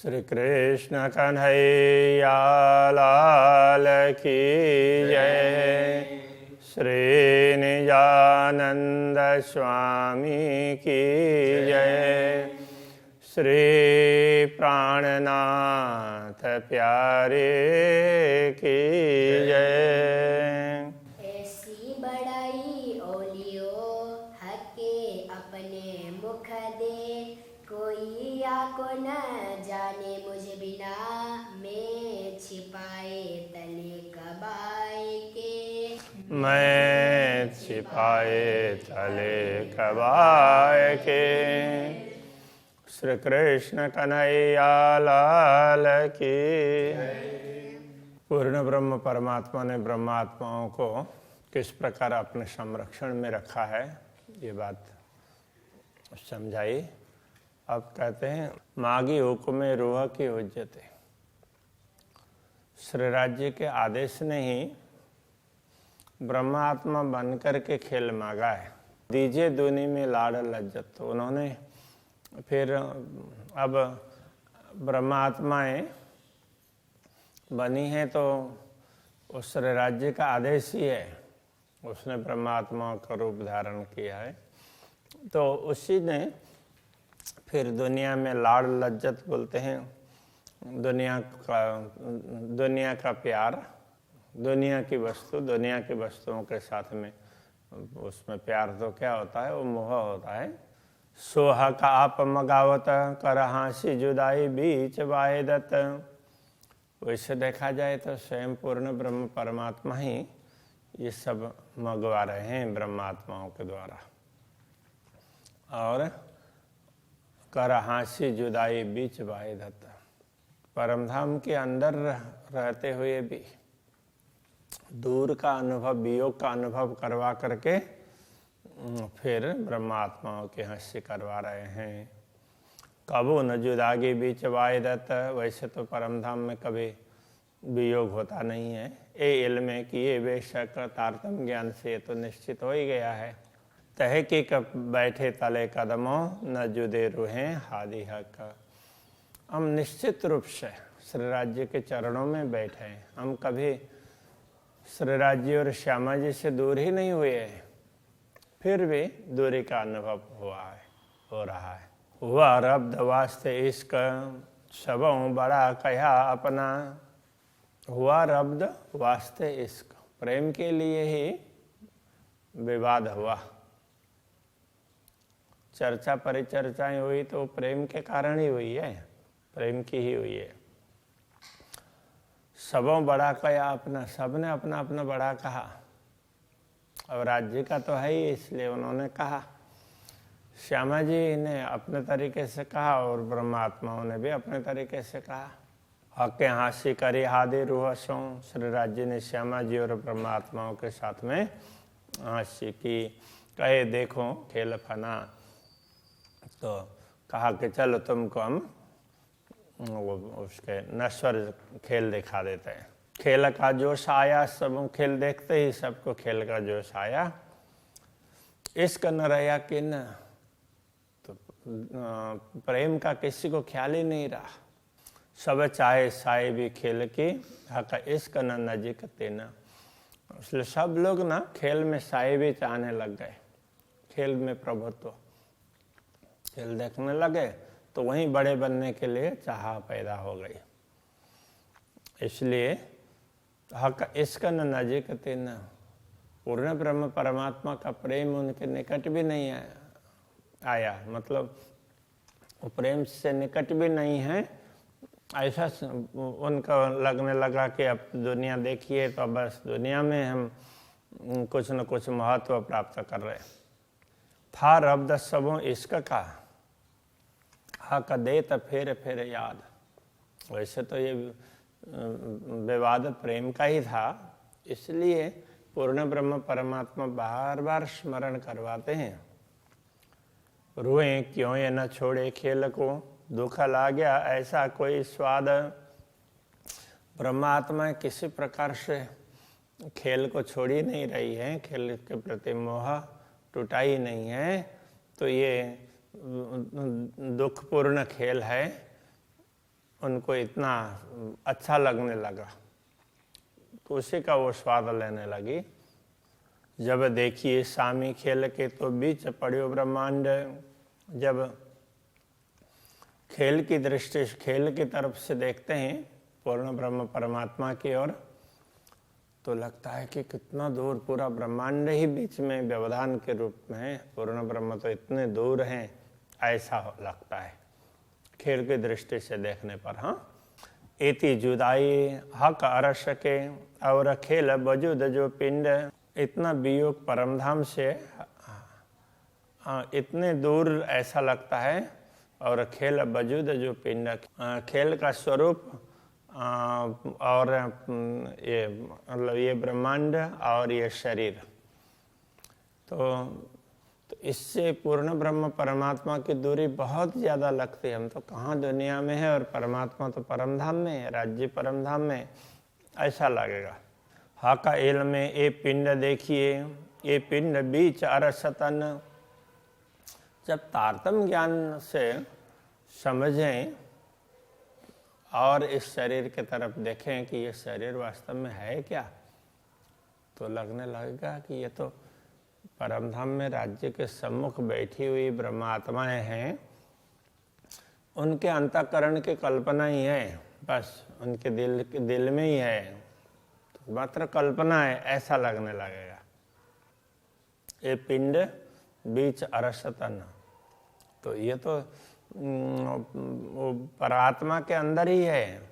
श्री कृष्ण कन्हैया लाल की जय। श्री निजानंद स्वामी की जय। श्री प्राणनाथ प्यारे की जय। ऐसी बड़ाई ओलियो हके अपने मुख दे, कोई आको न जाने मुझ बिना, मैं छिपाए तले कबाए के, मैं छिपाए तले कबाए के। श्री कृष्ण कन्हैया लाल की। पूर्ण ब्रह्म परमात्मा ने ब्रह्मात्माओं को किस प्रकार अपने संरक्षण में रखा है, ये बात समझाई। अब कहते हैं मागी हुक्म रूह की हुज्जते। श्री राज्य के आदेश ने ही ब्रह्मात्मा बनकर के खेल मांगा है। दीजिए दुनी में लाड़ लज्जत। तो उन्होंने फिर अब ब्रह्मात्माएं बनी हैं तो उस राज्य का आदेश ही है, उसने ब्रह्मात्मा का रूप धारण किया है। तो उसी ने फिर दुनिया में लाड़ लज्जत बोलते हैं, दुनिया का प्यार, दुनिया की वस्तुओं के साथ में उसमें प्यार तो क्या होता है, वो मोह होता है। सोहा का आप मगावत कर हांसी जुदाई बीच वायदत। वैसे देखा जाए तो स्वयं पूर्ण ब्रह्म परमात्मा ही ये सब मंगवा रहे हैं ब्रह्मात्माओं के द्वारा। और कर हांसी जुदाई बीच वायदत, परमधाम के अंदर रहते हुए भी दूर का अनुभव, वियोग का अनुभव करवा करके फिर ब्रह्मात्माओं के हंसी करवा रहे हैं। कबू न जुदागी बीच वायदत। वैसे तो परमधाम में कभी वियोग होता नहीं है, ये इल्म है कि ये बेशक तारतम ज्ञान से तो निश्चित हो ही गया है। तह की कब बैठे तले कदमों न जुदे रूहें हादि हक। हम निश्चित रूप से श्री राज्य के चरणों में बैठे हैं। हम कभी श्री राज्य और श्यामा जी से दूर ही नहीं हुए हैं, फिर भी दूरी का अनुभव हो रहा है। हुआ रब्द वास्ते इश्क सबों बड़ा कहा अपना। हुआ रब्द वास्ते इश्क, प्रेम के लिए ही विवाद हुआ। चर्चा परिचर्चाएं हुई तो प्रेम के कारण ही हुई है, प्रेम की ही हुई है। सबों बड़ा कहा अपना, सबने अपना अपना बड़ा कहा। और राज्य का तो है ही, इसलिए उन्होंने कहा। श्यामा जी ने अपने तरीके से कहा और ब्रह्मात्माओं ने भी अपने तरीके से कहा। हक हांसी करी हादे रूह सो। श्री राज्य ने श्यामा जी और ब्रह्मात्माओं के साथ में हांसी की। कहे देखो खेल फना, तो कहा कि चलो तुमको हम उसके नश्वर खेल दिखा देते हैं। खेल का जोश आया, सब खेल देखते ही सबको खेल का जोश आया। इश्क न रहा कि न, तो प्रेम का किसी को ख्याल ही नहीं रहा। सब चाहे साए भी खेल की, हक इश्क न नजीक तेना। इसलिए सब लोग ना खेल में साए भी चाहने लग गए, खेल में प्रभुत्व, खेल देखने लगे तो वहीं बड़े बनने के लिए चाह पैदा हो गई। इसलिए हक इश्क न नजीक तेना, पूर्ण ब्रह्म परमात्मा का प्रेम उनके निकट भी नहीं आया। मतलब वो प्रेम से निकट भी नहीं है। ऐसा उनका लगने लगा कि अब दुनिया देखिए तो बस दुनिया में हम कुछ न कुछ महत्व प्राप्त कर रहे। था रब्द सबों इश्क का, हक दे तो फिर याद। वैसे तो ये विवाद प्रेम का ही था, इसलिए पूर्ण ब्रह्म परमात्मा बार बार स्मरण करवाते हैं। रोए क्यों ये न छोड़े खेल को, दुख ला गया ऐसा कोई स्वाद। ब्रह्मात्मा किसी प्रकार से खेल को छोड़ ही नहीं रही है, खेल के प्रति मोह टूटा ही नहीं है। तो ये दुखपूर्ण खेल है उनको इतना अच्छा लगने लगा, तो उसी का वो स्वाद लेने लगी। जब देखिए सामी खेल के तो बीच पड़ियो ब्रह्मांड। जब खेल की दृष्टि से, खेल की तरफ से देखते हैं पूर्ण ब्रह्म परमात्मा की ओर, तो लगता है कि कितना दूर पूरा ब्रह्मांड ही बीच में व्यवधान के रूप में है, पूर्ण ब्रह्म तो इतने दूर हैं, ऐसा लगता है खेल की दृष्टि से देखने पर। हाँ, एति जुदाई हक अरस के और खेल वजूद जो पिंड, इतना वियोग परमधाम से इतने दूर ऐसा लगता है, और खेल वजूद जो पिंड, खेल का स्वरूप और ये मतलब ये ब्रह्मांड और ये शरीर, तो इससे पूर्ण ब्रह्म परमात्मा की दूरी बहुत ज़्यादा लगती है। हम तो कहाँ दुनिया में है और परमात्मा तो परमधाम में है, राज्य परमधाम में, ऐसा लगेगा। हा का एल में ये पिंड देखिए, ये पिंड बीच अरसतन। जब तारतम ज्ञान से समझें और इस शरीर की तरफ देखें कि ये शरीर वास्तव में है क्या, तो लगने लगेगा कि ये तो परमधाम में राज्य के सम्मुख बैठी हुई ब्रह्मात्माएं हैं, उनके अंतःकरण की कल्पना ही है, बस उनके दिल में ही है, तो मात्र कल्पना है, ऐसा लगने लगेगा। ये पिंड बीच अरसतन, तो ये तो वो परात्मा के अंदर ही है।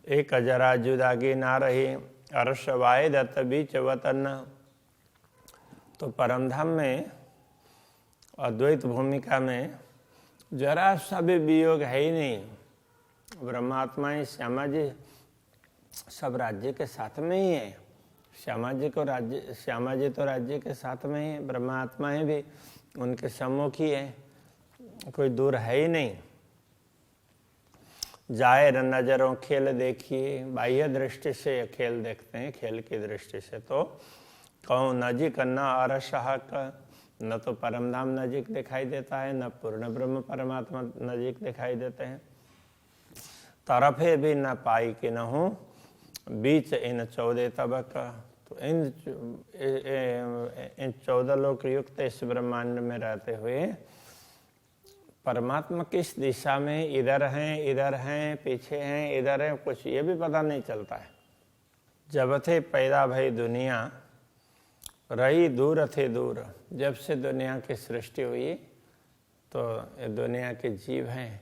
एक जरा जुदागी ना रही अरस वाय दत्त बीच वतन। तो परमधाम में अद्वैत भूमिका में जरा सा भी वियोग है ही नहीं। ब्रह्मात्माएं श्यामा जी सब राज्य के साथ में ही है। श्यामा जी तो राज्य के साथ में ही, ब्रह्मात्माएं भी उनके सम्मुख ही है, कोई दूर है ही नहीं। जाहिर नजरों खेल देखिए, बाह्य दृष्टि से खेल देखते हैं, खेल की दृष्टि से तो कहूँ नजीक न अरसहक, न तो परमधाम नजीक दिखाई देता है, न पूर्ण ब्रह्म परमात्मा नजीक दिखाई देते हैं। तरफे भी न पाई कि न हूँ बीच इन 14 तबक। तो इन 14 लोक युक्त इस ब्रह्मांड में रहते हुए परमात्मा किस दिशा में, इधर हैं, पीछे हैं, इधर हैं, कुछ ये भी पता नहीं चलता है। जब थे पैदा भई दुनिया रही दूर थे दूर। जब से दुनिया की सृष्टि हुई तो ये दुनिया के जीव हैं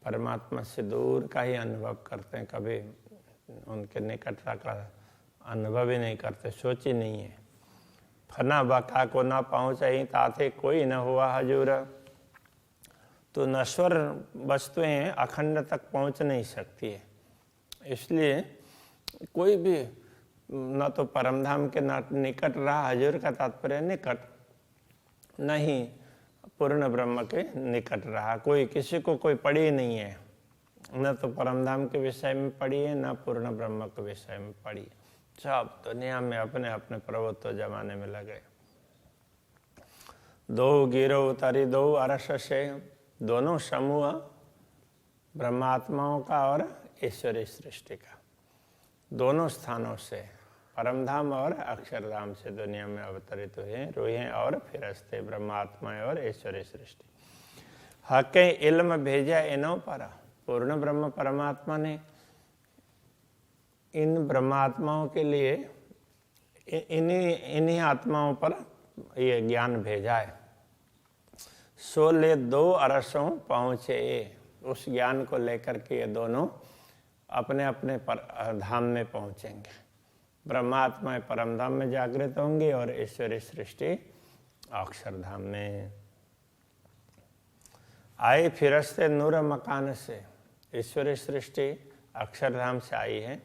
परमात्मा से दूर का ही अनुभव करते हैं, कभी उनके निकटता का अनुभव ही नहीं करते, सोच ही नहीं है। फना बका को ना पहुँचाई ताथे कोई न हुआ हजूर। तो नश्वर वस्तुएं अखंड तक पहुँच नहीं सकती है, इसलिए कोई भी न तो परमधाम के निकट रहा, हजूर का तात्पर्य निकट, नहीं पूर्ण ब्रह्म के निकट रहा। कोई किसी को कोई पड़ी ही नहीं है, न तो परमधाम के विषय में पड़ी है, न पूर्ण ब्रह्म के विषय में पड़ी है। सब दुनिया में अपने अपने प्रभुत्व जमाने में लगे। दो गिरो उतारी दो अरस से, दोनों समूह ब्रह्मात्माओं का और ईश्वरीय सृष्टि का, दोनों स्थानों से, परमधाम और अक्षरधाम से दुनिया में अवतरित हुए रूहें और फिरस्ते, ब्रह्मात्माएं और ईश्वरीय सृष्टि। हक़े इल्म भेजा इनों पर। पूर्ण ब्रह्म परमात्मा ने इन ब्रह्मात्माओं के लिए इन्हीं आत्माओं पर ये ज्ञान भेजा है। सो ले 2 अरसों पहुँचे, उस ज्ञान को लेकर के ये दोनों अपने अपने धाम में पहुँचेंगे। ब्रह्मात्माएं परमधाम में जागृत होंगी और ईश्वरीय सृष्टि अक्षरधाम में। आए फिरस्ते नूर मकान से, ईश्वरीय सृष्टि अक्षरधाम से आई है।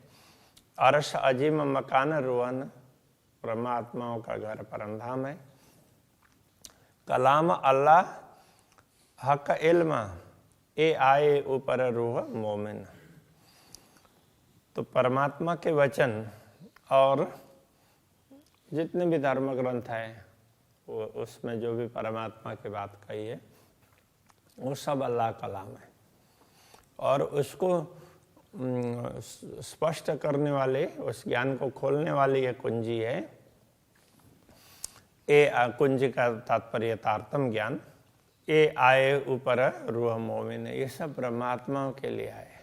अरश अजीम मकान रुवन, परमात्माओं का घर परमधाम है। कलाम अल्लाह हक इल्म ए आए ऊपर रूह मोमिन। तो परमात्मा के वचन और जितने भी धर्म ग्रंथ हैं वो उसमें जो भी परमात्मा की बात कही है वो सब अल्लाह कलाम है, और उसको स्पष्ट करने वाले, उस ज्ञान को खोलने वाली ये कुंजी है। ए कुंजी का तात्पर्य तारतम ज्ञान। ये आए ऊपर रूह मोमिन, ये सब ब्रह्मात्माओं के लिए आए।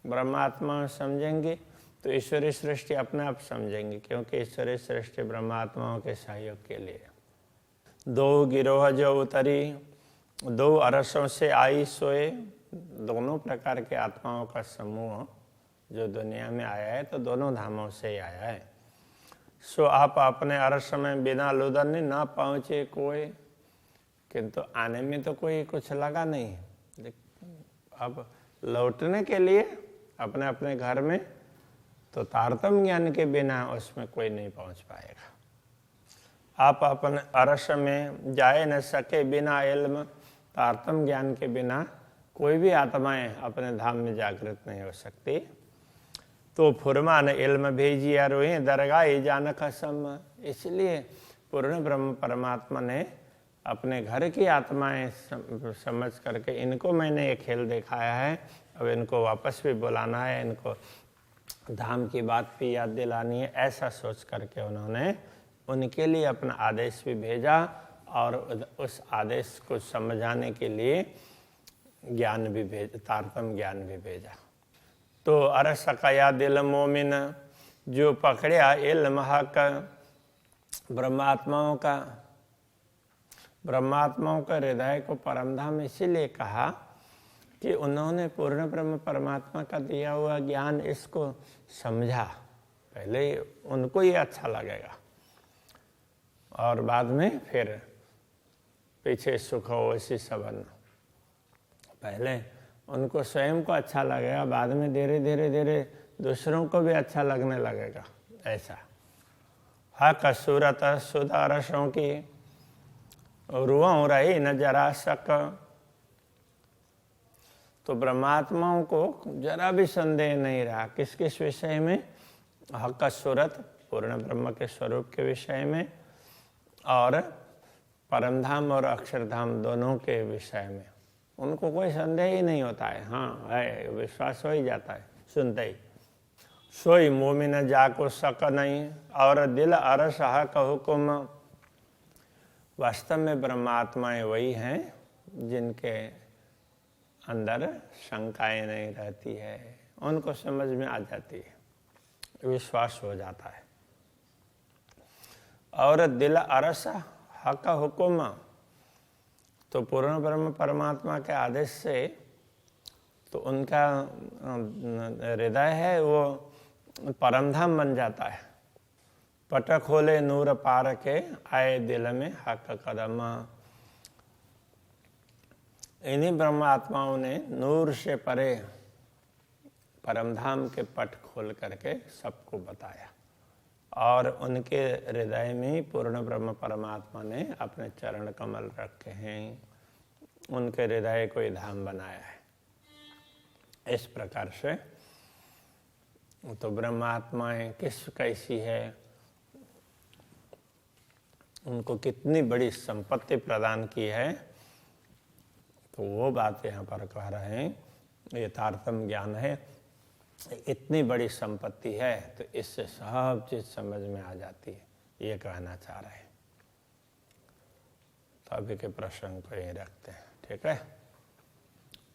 ब्रह्मात्मा समझेंगे तो ईश्वरीय सृष्टि अपने आप समझेंगे, क्योंकि ईश्वरीय सृष्टि ब्रह्मात्माओं के सहयोग के लिए। दो गिरोह जो उतरी, दो अरसों से आई सोए, दोनों प्रकार के आत्माओं का समूह जो दुनिया में आया है, तो दोनों धामों से ही आया है। सो आप अपने अरस में बिना लुदरने ना पहुँचे कोई, किंतु आने में तो कोई कुछ लगा नहीं। अब लौटने के लिए अपने अपने घर में, तो तारतम ज्ञान के बिना उसमें कोई नहीं पहुंच पाएगा। आप अपने अरस में जाए न सके बिना इल्म, तारतम ज्ञान के बिना कोई भी आत्माएं अपने धाम में जागृत नहीं हो सकती। तो फुरमान इल्म भेजिया रोए दरगाह जान कसम, इसलिए पूर्ण ब्रह्म परमात्मा ने अपने घर की आत्माएं समझ करके इनको मैंने ये खेल दिखाया है, अब इनको वापस भी बुलाना है, इनको धाम की बात भी याद दिलानी है, ऐसा सोच करके उन्होंने उनके लिए अपना आदेश भी भेजा और उस आदेश को समझाने के लिए ज्ञान भी तारतम ज्ञान भी भेजा। तो अरस कया दिल मोमिन, जो पकड़िया इल्म हक, ब्रह्मात्माओं का हृदय को परमधाम इसीलिए कहा कि उन्होंने पूर्ण ब्रह्म परमात्मा का दिया हुआ ज्ञान इसको समझा। पहले उनको ये अच्छा लगेगा और बाद में फिर पीछे सुख हो वैसी सबन। पहले उनको स्वयं को अच्छा लगेगा, बाद में धीरे धीरे दूसरों को भी अच्छा लगने लगेगा। ऐसा हक सूरत सुधा रसों की, रुआं रही न जरा शक। तो ब्रह्मात्माओं को जरा भी संदेह नहीं रहा किस किस विषय में, हक सूरत पूर्ण ब्रह्म के स्वरूप के विषय में, और परमधाम और अक्षरधाम दोनों के विषय में उनको कोई संदेह ही नहीं होता है। हाँ है, विश्वास हो ही जाता है सुनते ही। सोई मोमिन जाको शक नहीं, और दिल अरस हक हुकुम। वास्तव में ब्रह्मात्माएं वही हैं जिनके अंदर शंकाएं नहीं रहती है, उनको समझ में आ जाती है, विश्वास हो जाता है। और दिल अरस हक हुकुम, तो पूर्ण ब्रह्म परमात्मा के आदेश से तो उनका हृदय है वो परमधाम बन जाता है। पट खोले नूर पार के, आए दिल में हक कदम। इन्हीं ब्रह्मात्माओं ने नूर से परे परमधाम के पट खोल करके सबको बताया, और उनके हृदय में पूर्ण ब्रह्म परमात्मा ने अपने चरण कमल रखे हैं, उनके हृदय को ही धाम बनाया है। इस प्रकार से तो ब्रह्मात्माएं कैसी है, उनको कितनी बड़ी संपत्ति प्रदान की है, तो वो बात यहाँ पर कह रहे हैं। ये तारतम ज्ञान है, इतनी बड़ी संपत्ति है, तो इससे सब चीज समझ में आ जाती है, ये कहना चाह रहे हैं। तो अभी के प्रसंग को यही रखते हैं, ठीक है।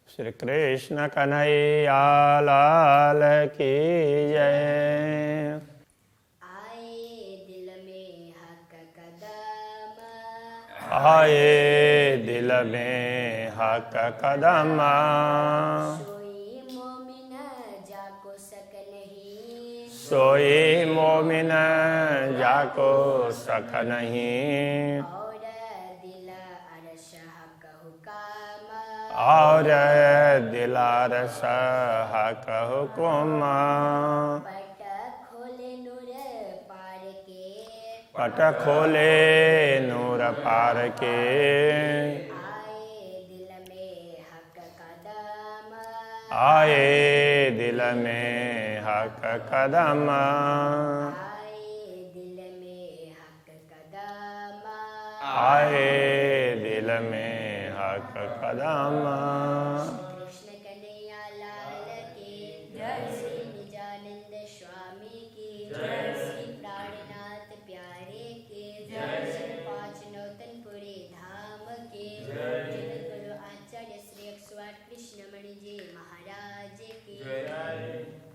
श्री कृष्ण कन्हैया लाल की जय। आए दिल में हक कदम, आए दिल में हक कदम। सोई मोमिन जाको शक नहीं, सोई मोमिन जाको शक नहीं। और दिलारस हक हुकुम। पट खोले नूर पार के, पट खोले नूर पार के। आए दिल में हक कदम, आए दिल में हक कदम। आए दिल में हक कदम, आए दिल में हक कदम। कृष्ण कन्हैया लाल की जी महाराज की जय।